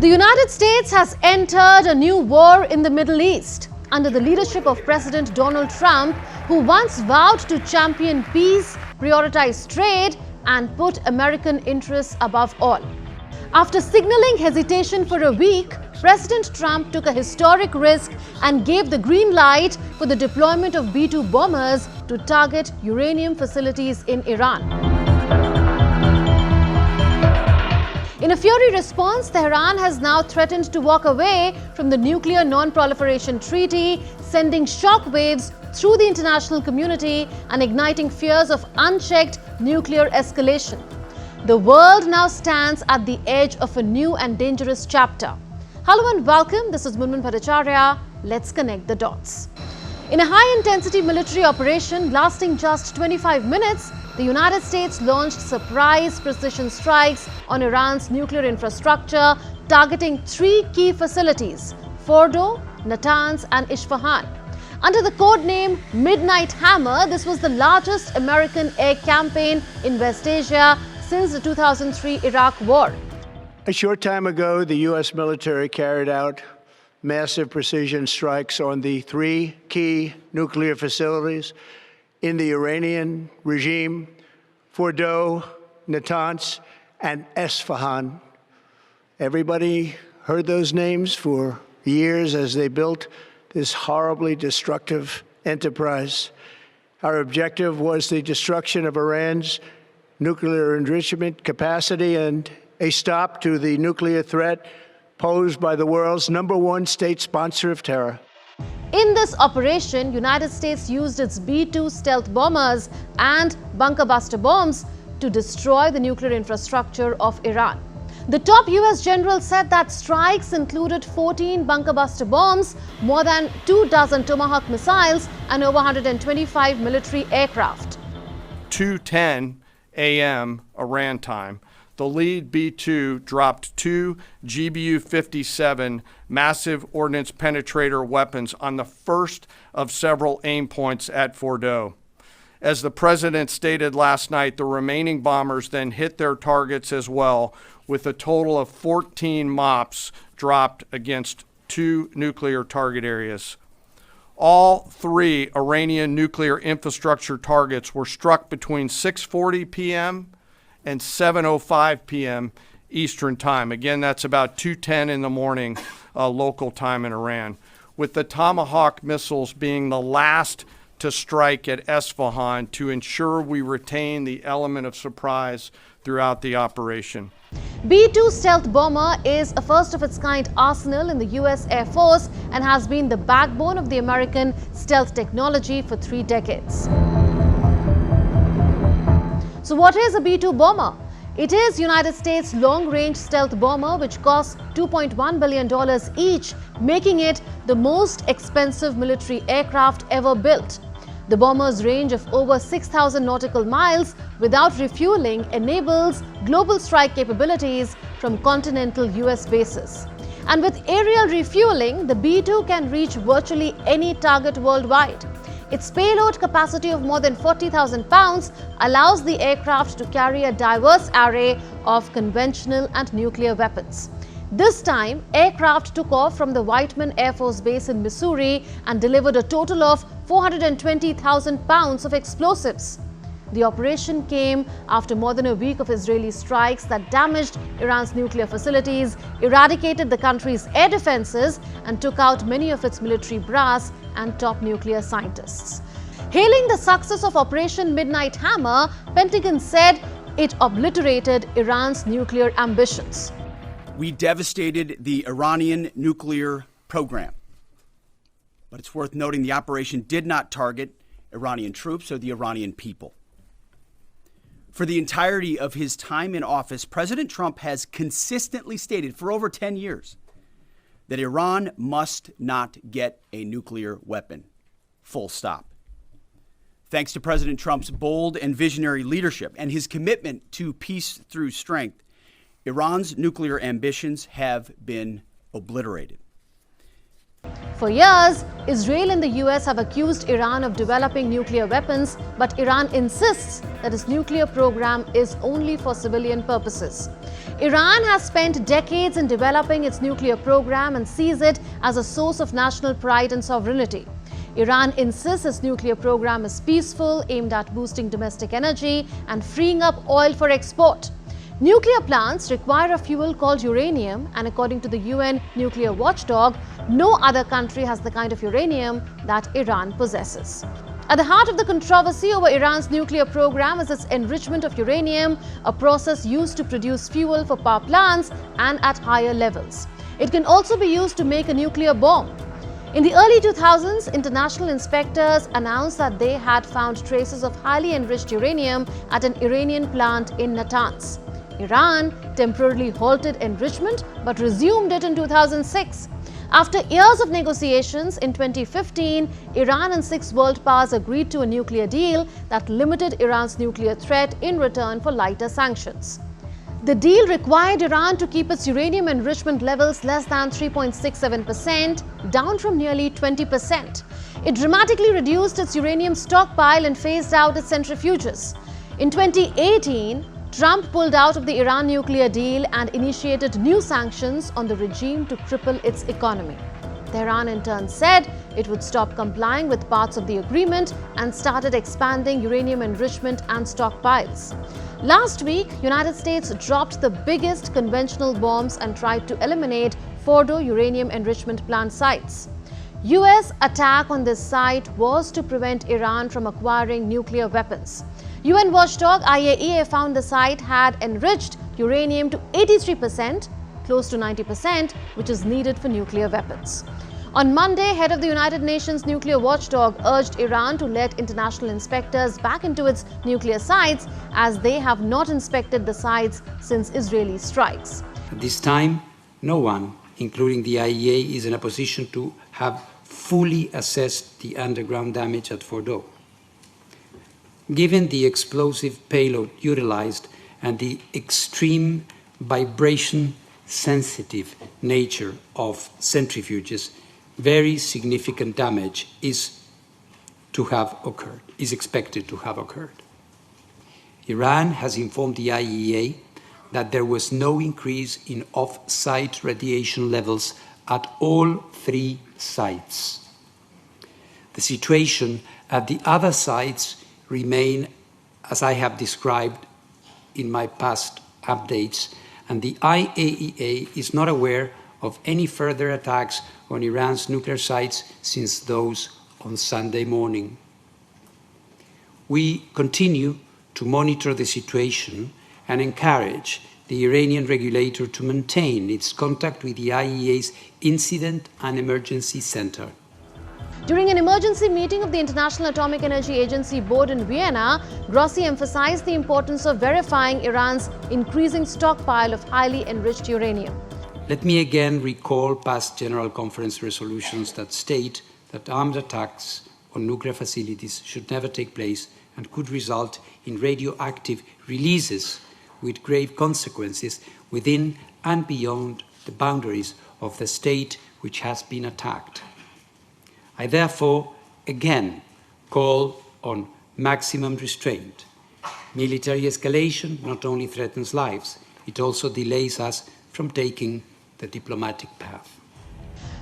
The United States has entered a new war in the Middle East under the leadership of President Donald Trump, who once vowed to champion peace, prioritize trade, and put American interests above all. After signaling hesitation for a week, President Trump took a historic risk and gave the green light for the deployment of B-2 bombers to target uranium facilities in Iran. In a fiery response, Tehran has now threatened to walk away from the Nuclear Non-Proliferation Treaty, sending shockwaves through the international community and igniting fears of unchecked nuclear escalation. The world now stands at the edge of a new and dangerous chapter. Hello and welcome. This is Munmun Bhattacharya. Let's connect the dots. In a high-intensity military operation lasting just 25 minutes, the United States launched surprise precision strikes on Iran's nuclear infrastructure, targeting three key facilities: Fordow, Natanz, and Isfahan. Under the codename Midnight Hammer, this was the largest American air campaign in West Asia since the 2003 Iraq War. A short time ago, the U.S. military carried out massive precision strikes on the three key nuclear facilities in the Iranian regime: Fordow, Natanz, and Isfahan. Everybody heard those names for years as they built this horribly destructive enterprise. Our objective was the destruction of Iran's nuclear enrichment capacity and a stop to the nuclear threat posed by the world's #1 state sponsor of terror. In this operation, United States used its B-2 stealth bombers and bunker buster bombs to destroy the nuclear infrastructure of Iran. The top U.S. general said that strikes included 14 bunker buster bombs, more than 24 Tomahawk missiles, and over 125 military aircraft. 2:10 a.m. Iran time, the lead B-2 dropped two GBU-57 massive ordnance penetrator weapons on the first of several aim points at Fordow. As the president stated last night, the remaining bombers then hit their targets as well, with a total of 14 MOPs dropped against two nuclear target areas. All three Iranian nuclear infrastructure targets were struck between 6:40 p.m. and 7:05 p.m. Eastern Time. Again, that's about 2:10 in the morning local time in Iran, with the Tomahawk missiles being the last to strike at Isfahan to ensure we retain the element of surprise throughout the operation. B-2 stealth bomber is a first-of-its-kind arsenal in the U.S. Air Force and has been the backbone of the American stealth technology for 3 decades. So what is a B-2 bomber? It is United States long-range stealth bomber, which costs $2.1 billion each, making it the most expensive military aircraft ever built. The bomber's range of over 6,000 nautical miles without refueling enables global strike capabilities from continental U.S. bases. And with aerial refueling, the B-2 can reach virtually any target worldwide. Its payload capacity of more than 40,000 pounds allows the aircraft to carry a diverse array of conventional and nuclear weapons. This time, aircraft took off from the Whiteman Air Force Base in Missouri and delivered a total of 420,000 pounds of explosives. The operation came after more than a week of Israeli strikes that damaged Iran's nuclear facilities, eradicated the country's air defenses, and took out many of its military brass and top nuclear scientists. Hailing the success of Operation Midnight Hammer, Pentagon said it obliterated Iran's nuclear ambitions. We devastated the Iranian nuclear program. But it's worth noting the operation did not target Iranian troops or the Iranian people. For the entirety of his time in office, President Trump has consistently stated for over 10 years that Iran must not get a nuclear weapon. Full stop. Thanks to President Trump's bold and visionary leadership and his commitment to peace through strength, Iran's nuclear ambitions have been obliterated. For years, Israel and the US have accused Iran of developing nuclear weapons, but Iran insists that its nuclear program is only for civilian purposes. Iran has spent decades in developing its nuclear program and sees it as a source of national pride and sovereignty. Iran insists its nuclear program is peaceful, aimed at boosting domestic energy and freeing up oil for export. Nuclear plants require a fuel called uranium, and according to the UN nuclear watchdog, no other country has the kind of uranium that Iran possesses. At the heart of the controversy over Iran's nuclear program is its enrichment of uranium, a process used to produce fuel for power plants and at higher levels. It can also be used to make a nuclear bomb. In the early 2000s, international inspectors announced that they had found traces of highly enriched uranium at an Iranian plant in Natanz. Iran temporarily halted enrichment but resumed it in 2006. After years of negotiations, in 2015, Iran and 6 world powers agreed to a nuclear deal that limited Iran's nuclear threat in return for lighter sanctions. The deal required Iran to keep its uranium enrichment levels less than 3.67%, down from nearly 20%. It dramatically reduced its uranium stockpile and phased out its centrifuges. In 2018, Trump pulled out of the Iran nuclear deal and initiated new sanctions on the regime to cripple its economy. Tehran in turn said it would stop complying with parts of the agreement and started expanding uranium enrichment and stockpiles. Last week, United States dropped the biggest conventional bombs and tried to eliminate Fordow uranium enrichment plant sites. US attack on this site was to prevent Iran from acquiring nuclear weapons. UN watchdog IAEA found the site had enriched uranium to 83%, close to 90%, which is needed for nuclear weapons. On Monday, head of the United Nations nuclear watchdog urged Iran to let international inspectors back into its nuclear sites, as they have not inspected the sites since Israeli strikes. At this time, no one, including the IAEA, is in a position to have fully assessed the underground damage at Fordow. Given the explosive payload utilized and the extreme vibration-sensitive nature of centrifuges, very significant damage is expected to have occurred. Iran has informed the IAEA that there was no increase in off-site radiation levels at all 3 sites. The situation at the other sites remain as I have described in my past updates, and the IAEA is not aware of any further attacks on Iran's nuclear sites since those on Sunday morning. We continue to monitor the situation and encourage the Iranian regulator to maintain its contact with the IAEA's Incident and Emergency Center. During an emergency meeting of the International Atomic Energy Agency board in Vienna, Grossi emphasized the importance of verifying Iran's increasing stockpile of highly enriched uranium. Let me again recall past General Conference resolutions that state that armed attacks on nuclear facilities should never take place and could result in radioactive releases with grave consequences within and beyond the boundaries of the state which has been attacked. I therefore again call on maximum restraint. Military escalation not only threatens lives, it also delays us from taking the diplomatic path.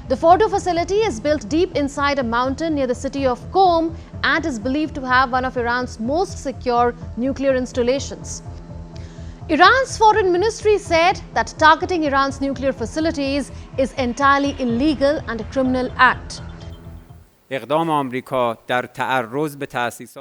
The Fordow facility is built deep inside a mountain near the city of Qom and is believed to have one of Iran's most secure nuclear installations. Iran's foreign ministry said that targeting Iran's nuclear facilities is entirely illegal and a criminal act.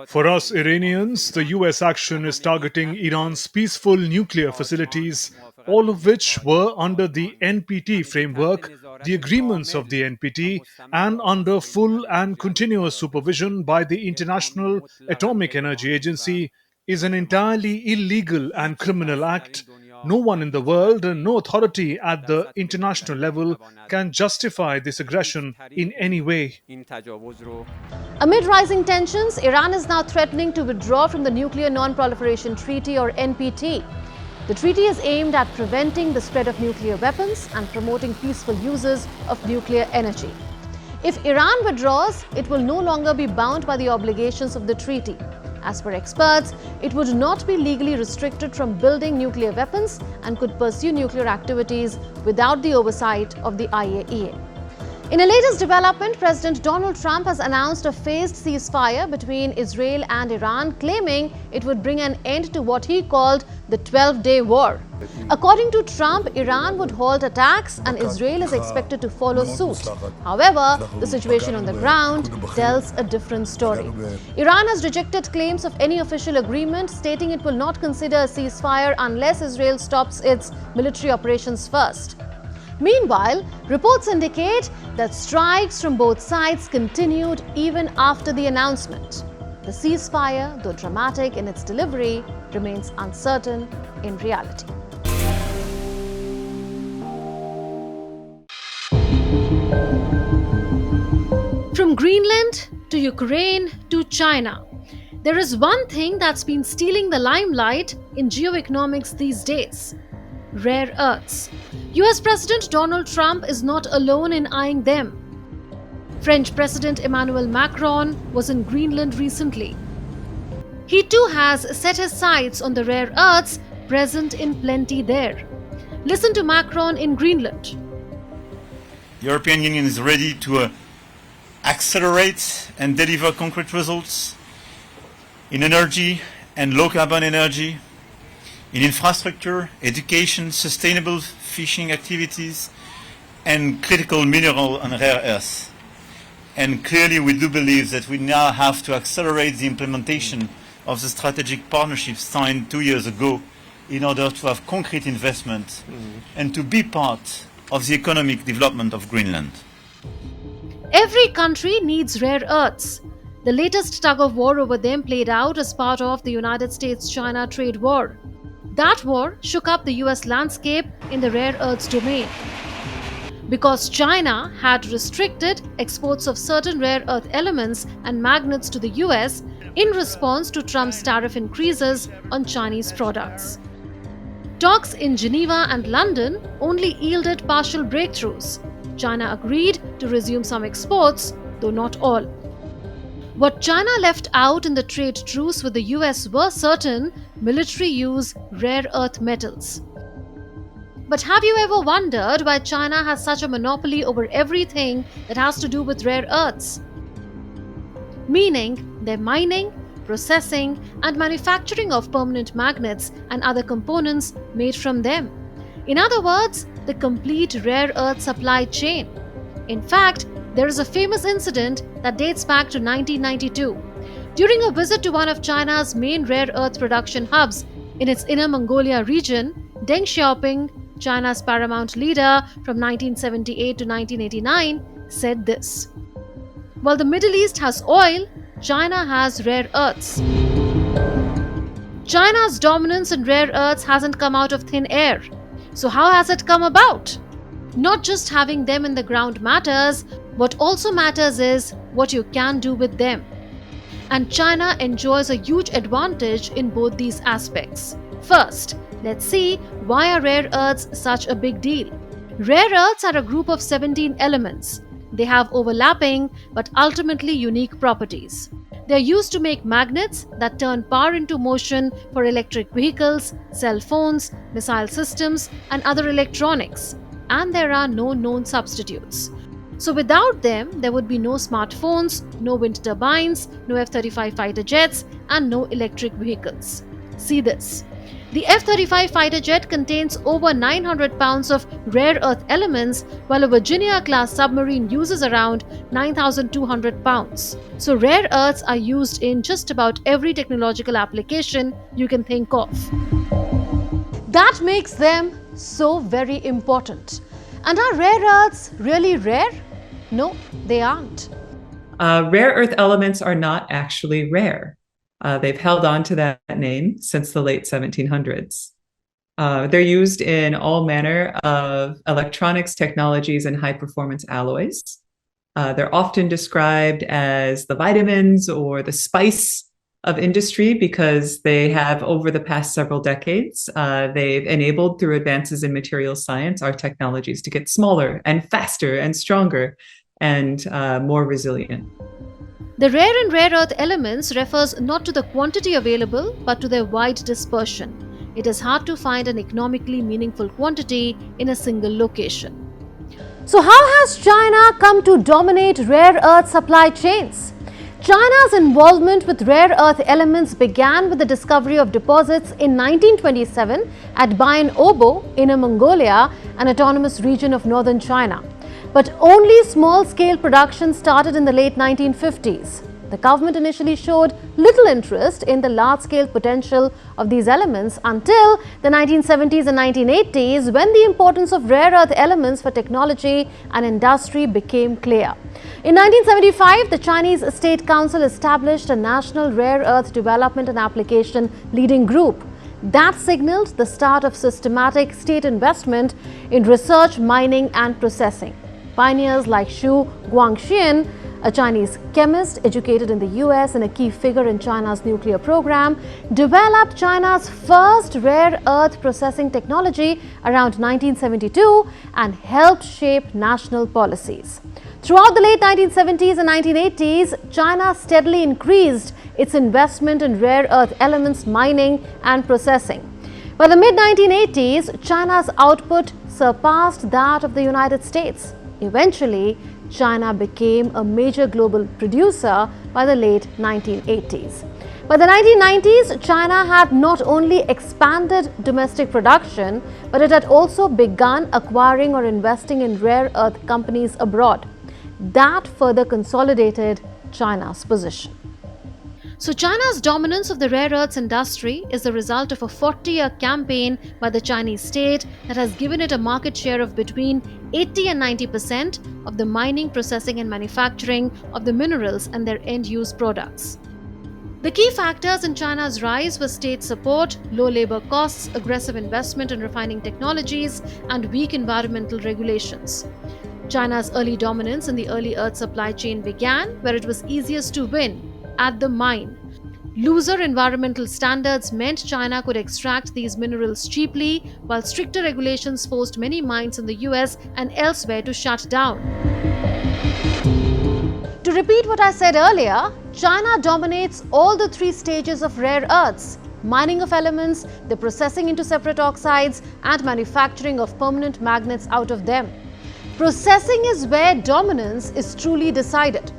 For us Iranians, the US action is targeting Iran's peaceful nuclear facilities, all of which were under the NPT framework, the agreements of the NPT, and under full and continuous supervision by the International Atomic Energy Agency, is an entirely illegal and criminal act. No one in the world and no authority at the international level can justify this aggression in any way. Amid rising tensions, Iran is now threatening to withdraw from the Nuclear Non-Proliferation Treaty or NPT. The treaty is aimed at preventing the spread of nuclear weapons and promoting peaceful uses of nuclear energy. If Iran withdraws, it will no longer be bound by the obligations of the treaty. As per experts, it would not be legally restricted from building nuclear weapons and could pursue nuclear activities without the oversight of the IAEA. In a latest development, President Donald Trump has announced a phased ceasefire between Israel and Iran, claiming it would bring an end to what he called the 12-day war. According to Trump, Iran would halt attacks and Israel is expected to follow suit. However, the situation on the ground tells a different story. Iran has rejected claims of any official agreement, stating it will not consider a ceasefire unless Israel stops its military operations first. Meanwhile, reports indicate that strikes from both sides continued even after the announcement. The ceasefire, though dramatic in its delivery, remains uncertain in reality. From Greenland to Ukraine to China, there is one thing that's been stealing the limelight in geoeconomics these days: rare earths. US President Donald Trump is not alone in eyeing them. French President Emmanuel Macron was in Greenland recently. He too has set his sights on the rare earths present in plenty there. Listen to Macron in Greenland. The European Union is ready to accelerate and deliver concrete results in energy and low-carbon energy, in infrastructure, education, sustainable fishing activities, and critical mineral and rare earths. And clearly we do believe that we now have to accelerate the implementation of the strategic partnership signed 2 years ago in order to have concrete investment and to be part of the economic development of Greenland. Every country needs rare earths. The latest tug of war over them played out as part of the United States-China trade war. That war shook up the US landscape in the rare earths domain. Because China had restricted exports of certain rare earth elements and magnets to the US in response to Trump's tariff increases on Chinese products. Talks in Geneva and London only yielded partial breakthroughs. China agreed to resume some exports, though not all. What China left out in the trade truce with the US were certain military-use rare earth metals. But have you ever wondered why China has such a monopoly over everything that has to do with rare earths? Meaning their mining, processing, and manufacturing of permanent magnets and other components made from them. In other words, the complete rare earth supply chain. In fact, there is a famous incident that dates back to 1992. During a visit to one of China's main rare earth production hubs in its Inner Mongolia region, Deng Xiaoping, China's paramount leader from 1978 to 1989, said this: "While the Middle East has oil, China has rare earths." China's dominance in rare earths hasn't come out of thin air. So how has it come about? Not just having them in the ground matters, what also matters is what you can do with them. And China enjoys a huge advantage in both these aspects. First, let's see why are rare earths such a big deal. Rare earths are a group of 17 elements. They have overlapping but ultimately unique properties. They are used to make magnets that turn power into motion for electric vehicles, cell phones, missile systems, and other electronics. And there are no known substitutes. So without them, there would be no smartphones, no wind turbines, no F-35 fighter jets, and no electric vehicles. See this. The F-35 fighter jet contains over 900 pounds of rare earth elements, while a Virginia-class submarine uses around 9,200 pounds. So rare earths are used in just about every technological application you can think of. That makes them so very important. And are rare earths really rare? No, they aren't. Rare earth elements are not actually rare. They've held on to that name since the late 1700s. They're used in all manner of electronics technologies and high-performance alloys. They're often described as the vitamins or the spice of industry because they have, over the past several decades, they've enabled, through advances in material science, our technologies to get smaller and faster and stronger and more resilient. The rare and rare earth elements refers not to the quantity available but to their wide dispersion. It is hard to find an economically meaningful quantity in a single location. So how has China come to dominate rare earth supply chains? China's involvement with rare earth elements began with the discovery of deposits in 1927 at Bayan Obo, Inner Mongolia, an autonomous region of northern China. But only small-scale production started in the late 1950s. The government initially showed little interest in the large-scale potential of these elements until the 1970s and 1980s, when the importance of rare earth elements for technology and industry became clear. In 1975, the Chinese State Council established a National Rare Earth Development and Application Leading Group. That signaled the start of systematic state investment in research, mining and processing. Pioneers like Xu Guangxian, a Chinese chemist educated in the US and a key figure in China's nuclear program, developed China's first rare earth processing technology around 1972 and helped shape national policies. Throughout the late 1970s and 1980s, China steadily increased its investment in rare earth elements mining and processing. By the mid-1980s, China's output surpassed that of the United States. Eventually, China became a major global producer by the late 1980s. By the 1990s, China had not only expanded domestic production, but it had also begun acquiring or investing in rare earth companies abroad. That further consolidated China's position. So China's dominance of the rare earths industry is the result of a 40-year campaign by the Chinese state that has given it a market share of between 80 and 90% of the mining, processing and manufacturing of the minerals and their end-use products. The key factors in China's rise were state support, low labor costs, aggressive investment in refining technologies, and weak environmental regulations. China's early dominance in the early earth supply chain began where it was easiest to win, at the mine. Looser environmental standards meant China could extract these minerals cheaply, while stricter regulations forced many mines in the US and elsewhere to shut down. To repeat what I said earlier, China dominates all the three stages of rare earths: mining of elements, the processing into separate oxides, and manufacturing of permanent magnets out of them. Processing is where dominance is truly decided.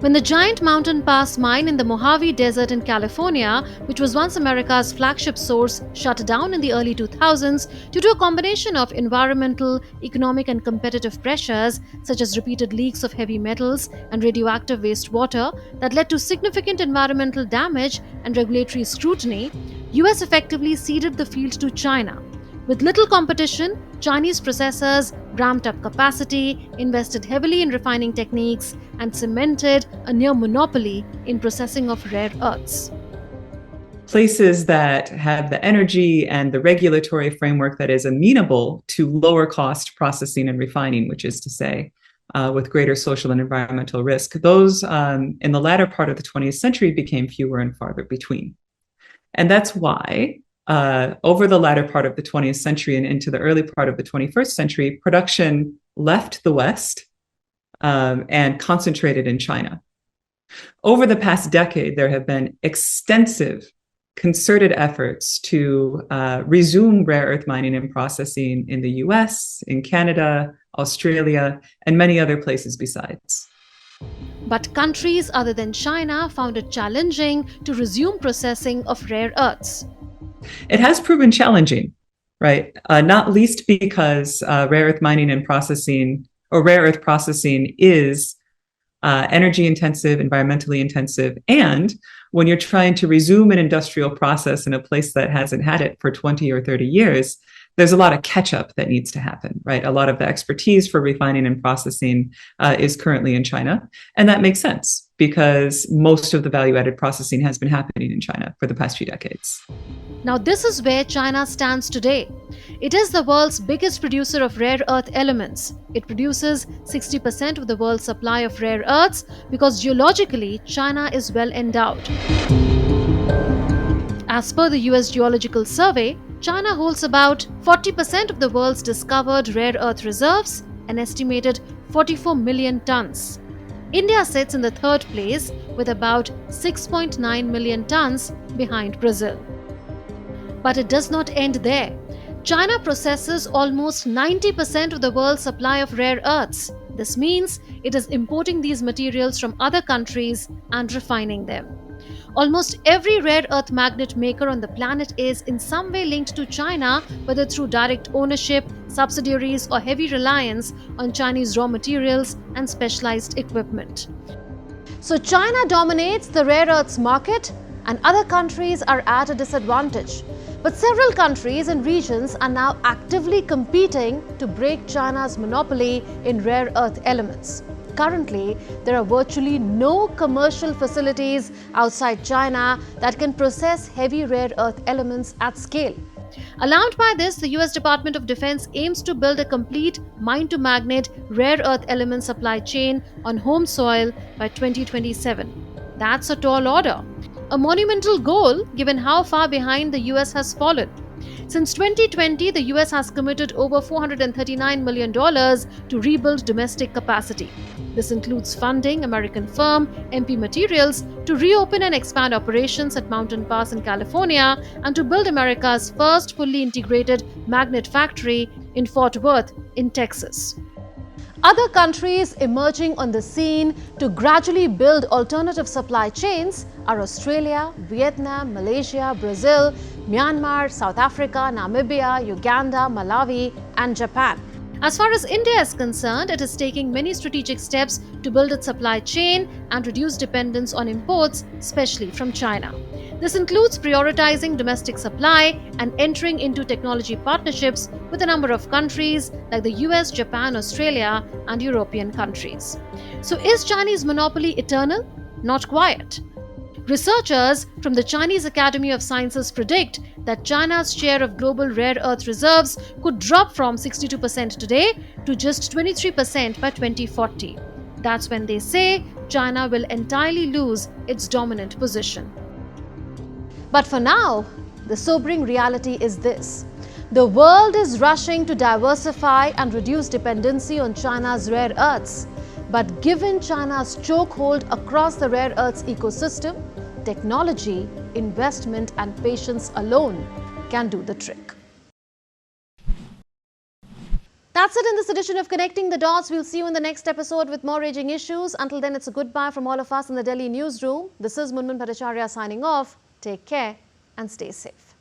When the giant Mountain Pass mine in the Mojave Desert in California, which was once America's flagship source, shut down in the early 2000s due to a combination of environmental, economic and competitive pressures such as repeated leaks of heavy metals and radioactive wastewater that led to significant environmental damage and regulatory scrutiny, US effectively ceded the field to China. With little competition, Chinese processors ramped up capacity, invested heavily in refining techniques, and cemented a near monopoly in processing of rare earths. Places that have the energy and the regulatory framework that is amenable to lower cost processing and refining, which is to say, with greater social and environmental risk, those in the latter part of the 20th century became fewer and farther between. And that's why over the latter part of the 20th century and into the early part of the 21st century, production left the West and concentrated in China. Over the past decade, there have been extensive concerted efforts to resume rare earth mining and processing in the US, in Canada, Australia, and many other places besides. But countries other than China found it challenging to resume processing of rare earths. It has proven challenging, right? Not least because rare earth mining and processing, or rare earth processing, is energy intensive, environmentally intensive, and when you're trying to resume an industrial process in a place that hasn't had it for 20 or 30 years, there's a lot of catch-up that needs to happen, right? A lot of the expertise for refining and processing is currently in China, and that makes sense because most of the value-added processing has been happening in China for the past few decades. Now, this is where China stands today. It is the world's biggest producer of rare earth elements. It produces 60% of the world's supply of rare earths because geologically, China is well endowed. As per the US Geological Survey, China holds about 40% of the world's discovered rare earth reserves, an estimated 44 million tons. India sits in the third place with about 6.9 million tons behind Brazil. But it does not end there. China processes almost 90% of the world's supply of rare earths. This means it is importing these materials from other countries and refining them. Almost every rare earth magnet maker on the planet is in some way linked to China, whether through direct ownership, subsidiaries, or heavy reliance on Chinese raw materials and specialized equipment. So China dominates the rare earths market and other countries are at a disadvantage. But several countries and regions are now actively competing to break China's monopoly in rare earth elements. Currently, there are virtually no commercial facilities outside China that can process heavy rare earth elements at scale. Alarmed by this, the US Department of Defense aims to build a complete mine-to-magnet rare earth element supply chain on home soil by 2027. That's a tall order. A monumental goal given how far behind the US has fallen. Since 2020, the US has committed over $439 million to rebuild domestic capacity. This includes funding American firm MP Materials to reopen and expand operations at Mountain Pass in California and to build America's first fully integrated magnet factory in Fort Worth in Texas. Other countries emerging on the scene to gradually build alternative supply chains are Australia, Vietnam, Malaysia, Brazil, Myanmar, South Africa, Namibia, Uganda, Malawi, and Japan. As far as India is concerned, it is taking many strategic steps to build its supply chain and reduce dependence on imports, especially from China. This includes prioritizing domestic supply and entering into technology partnerships with a number of countries like the US, Japan, Australia, and European countries. So is Chinese monopoly eternal? Not quite. Researchers from the Chinese Academy of Sciences predict that China's share of global rare earth reserves could drop from 62% today to just 23% by 2040. That's when they say China will entirely lose its dominant position. But for now, the sobering reality is this. The world is rushing to diversify and reduce dependency on China's rare earths. But given China's chokehold across the rare earths ecosystem, technology, investment, and patience alone can do the trick. That's it in this edition of Connecting the Dots. We'll see you in the next episode with more raging issues. Until then, it's a goodbye from all of us in the Delhi newsroom. This is Munmun Bhattacharya signing off. Take care and stay safe.